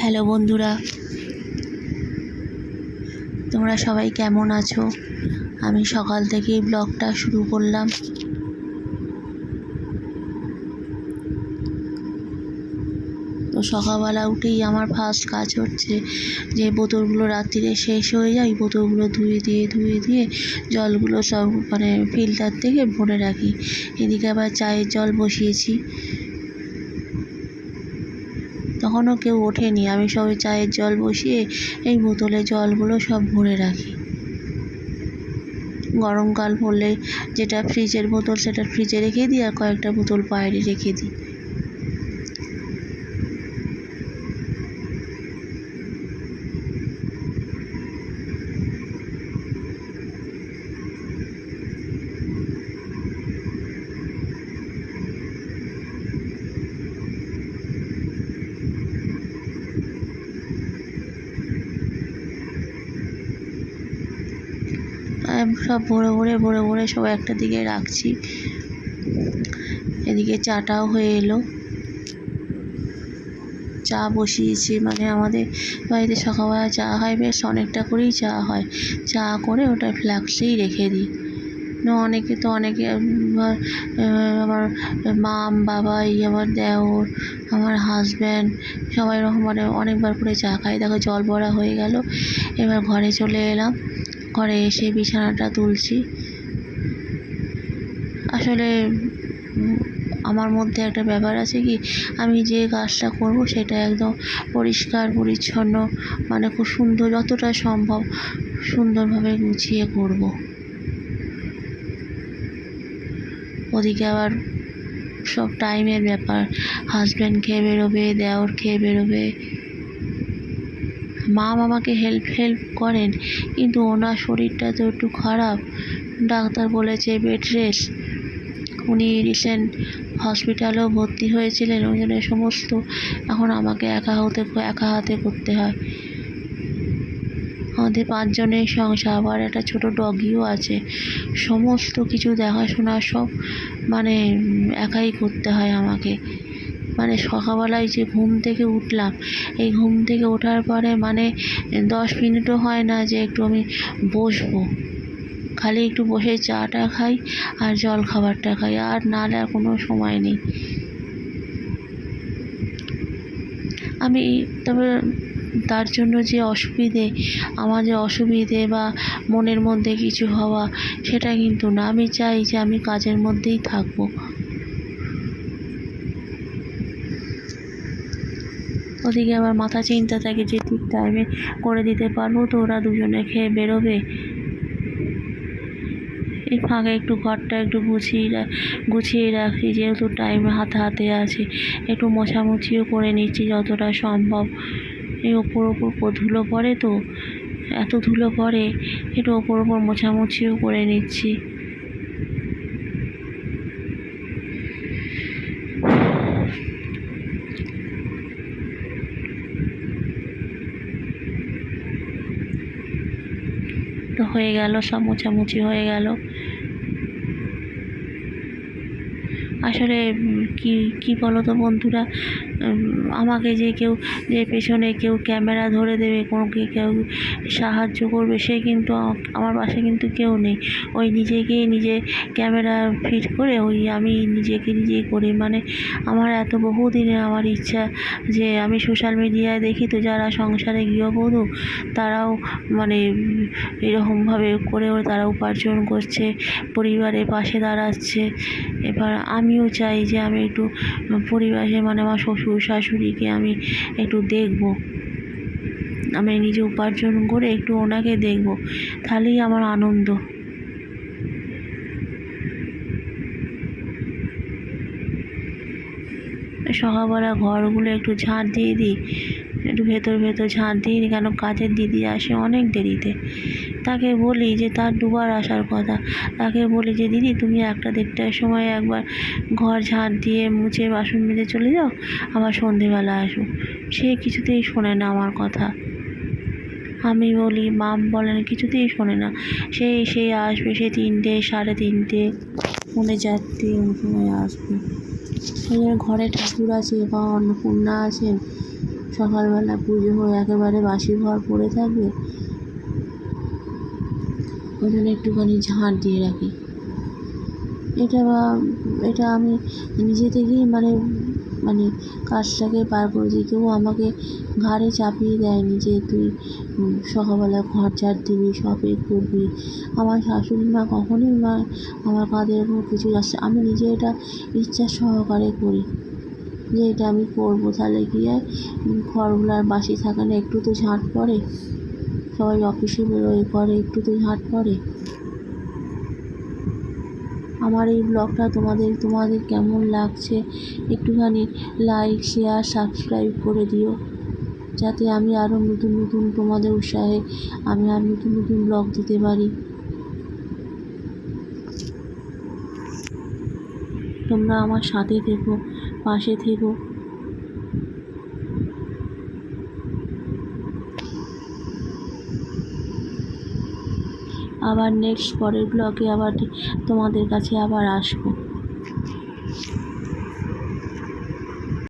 Hello বন্ধুরা, তোমরা সবাই কেমন আছো? আমি সকাল থেকেই ব্লগটা শুরু করলাম। তো সকালবেলা উঠেই আমার ফার্স্ট কাজ হচ্ছে যে বোতলগুলো রাত্রিরে শেষ হয়ে যায়, বোতলগুলো ধুয়ে দিয়ে জলগুলো সব ফিল্টার থেকে ভরে রাখি। এদিকে আবার চায়ের জল বসিয়েছি, তখনও কেউ ওঠেনি। আমি সবে চায়ের জল বসিয়ে এই বোতলে জলগুলো সব ভরে রাখি। গরমকাল পড়লে যেটা ফ্রিজের বোতল সেটা ফ্রিজে রেখে দিই, আর কয়েকটা বোতল বাইরে রেখে দিই। সব ভরে সব একটা দিকে রাখছি। এদিকে চাটাও হয়ে এলো, চা বসিয়েছি। আমাদের বাড়িতে সকালবেলা চা হয়, বেশ অনেকটা করেই চা হয়। চা করে ওটা ফ্লাক্সেই রেখে দিই। অনেকে আমার মা, বাবা, আমার দেওর, আমার হাজব্যান্ড সবাই রকম অনেকবার করে চা খায়। দেখো জল ভরা হয়ে গেল। এবার ঘরে চলে এলাম। ঘরে এসে বিছানাটা তুলছি। আসলে আমার মধ্যে একটা ব্যাপার আছে কি, আমি যে কাজটা করব সেটা একদম পরিষ্কার পরিচ্ছন্ন, খুব সুন্দর, যতটা সম্ভব সুন্দরভাবে গুছিয়ে করব। ওদিকে আবার সব টাইমের ব্যাপার। হাজব্যান্ড খেয়ে বেরোবে, দেওর খেয়ে বেরোবে। মা আমাকে হেল্প করেন, কিন্তু ওনার শরীরটা তো একটু খারাপ। ডাক্তার বলেছে বেড রেস্ট। উনি রিসেন্ট হসপিটালেও ভর্তি হয়েছিলেন, ওই জন্য সমস্ত এখন আমাকে একা হাতে করতে হয়। আমাদের 5 জনের সংসার, আবার একটা ছোট ডগিও আছে। সমস্ত কিছু দেখাশোনা সব একাই করতে হয় আমাকে। সকালবেলায় যে ঘুম থেকে উঠলাম, এই ঘুম থেকে ওঠার পরে 10 মিনিটও হয় না যে একটু আমি বসবো। খালি একটু বসে চাটা খাই আর জল খাবারটা খাই, আর নাহলে আর কোনো সময় নেই। তবে তার জন্য যে আমার যে অসুবিধে বা মনের মধ্যে কিছু হওয়া, সেটা কিন্তু না। আমি চাই যে আমি কাজের মধ্যেই থাকবো। ওদিকে আবার মাথা চিন্তা থাকে যে ঠিক টাইমে করে দিতে পারবো তো, ওরা দুজনে খেয়ে বেরোবে। এই ফাঁকে একটু ঘরটা একটু গুছিয়ে রাখি, যেহেতু টাইম হাতে আছে। একটু মোছামুছিও করে নিচ্ছি যতটা সম্ভব। এই ওপর ধুলো পড়ে, তো এত ধুলো পড়ে, একটু ওপর মোছামুছিও করে নিচ্ছি। তো হয়ে গেল, সব মোছামুছি হয়ে গেল। আসলে কি বলো তো বন্ধুরা, আমাকে যে পেছনে কেউ ক্যামেরা ধরে দেবে, কেউ সাহায্য করবে, সে কিন্তু আমার পাশে কিন্তু কেউ নেই। ওই নিজে ক্যামেরা ফিট করে আমি নিজেই করি। আমার এত বহুদিনে আমার ইচ্ছা যে আমি সোশ্যাল মিডিয়ায় দেখি তো যারা সংসারে গৃহবধূ, তারাও এরকমভাবে করে তারা উপার্জন করছে, পরিবারের পাশে দাঁড়াচ্ছে। এবার আমিও চাই যে আমি একটু পরিবারে আমার শ্বশুর শাশুড়িকে আমি একটু দেখব। আমি নিজে উপার্জন করে একটু ওনাকে দেখব, তাহলেই আমার আনন্দ। সকালবেলা ঘরগুলো একটু ঝাঁট দিয়ে দিই, একটু ভেতর ঝাঁট দিয়ে দিই, কেন কাজের দিদি আসে অনেক দেরিতে। তাকে বলি যে তার দুবার আসার কথা, তাকে বলি যে দিদি তুমি 1টা-1:30টার সময় একবার ঘর ঝাঁট দিয়ে মুছে বাসন মেজে চলে যাও, আবার সন্ধেবেলা আসো। সে কিছুতেই শোনে না আমার কথা। আমি বলি, মা বলেন, কিছুতেই শোনে না। সে আসবে, সে 3টে, 3:30, 4:30 সময় আসবে। এই যে ঘরে ঠাকুর আছে বা অন্নপূর্ণা আছেন, সকালবেলা পুজো হয়ে একেবারে বাসি ঘর পড়ে থাকবে, ওই জন্য একটুখানি ঝাঁট দিয়ে রাখি। এটা আমি নিজে থেকেই মানে মানে কাজটাকে পার করেছি। কেউ আমাকে ঘাড়ে চাপিয়ে দেয়নি যে তুই সকালবেলা ঘর ঝাড় দিবি, সব করবি। আমার শাশুড়ি মা কখনোই আমার কাঁধের উপর কিছু আসছে, আমি নিজে এটা ইচ্ছা সহকারে করি যে এটা আমি করবো। তাহলে কি হয়, ঘরগুলো আর বাসি থাকে না, একটু তো ঝাঁট পড়ে, সবাই অফিসে বেরোয় করে, একটু তো ঝাঁট পড়ে। আমার এই ব্লগটা তোমাদের কেমন লাগছে একটুখানি লাইক, শেয়ার, সাবস্ক্রাইব করে দিও, যাতে আমি আরও নতুন তোমাদের উৎসাহে আমি আর নতুন ব্লগ দিতে পারি। তোমরা আমার সাথে থেকো, পাশে থেকো। আবার নেক্সট পরের ব্লগে আবার তোমাদের কাছে আবার আসবো।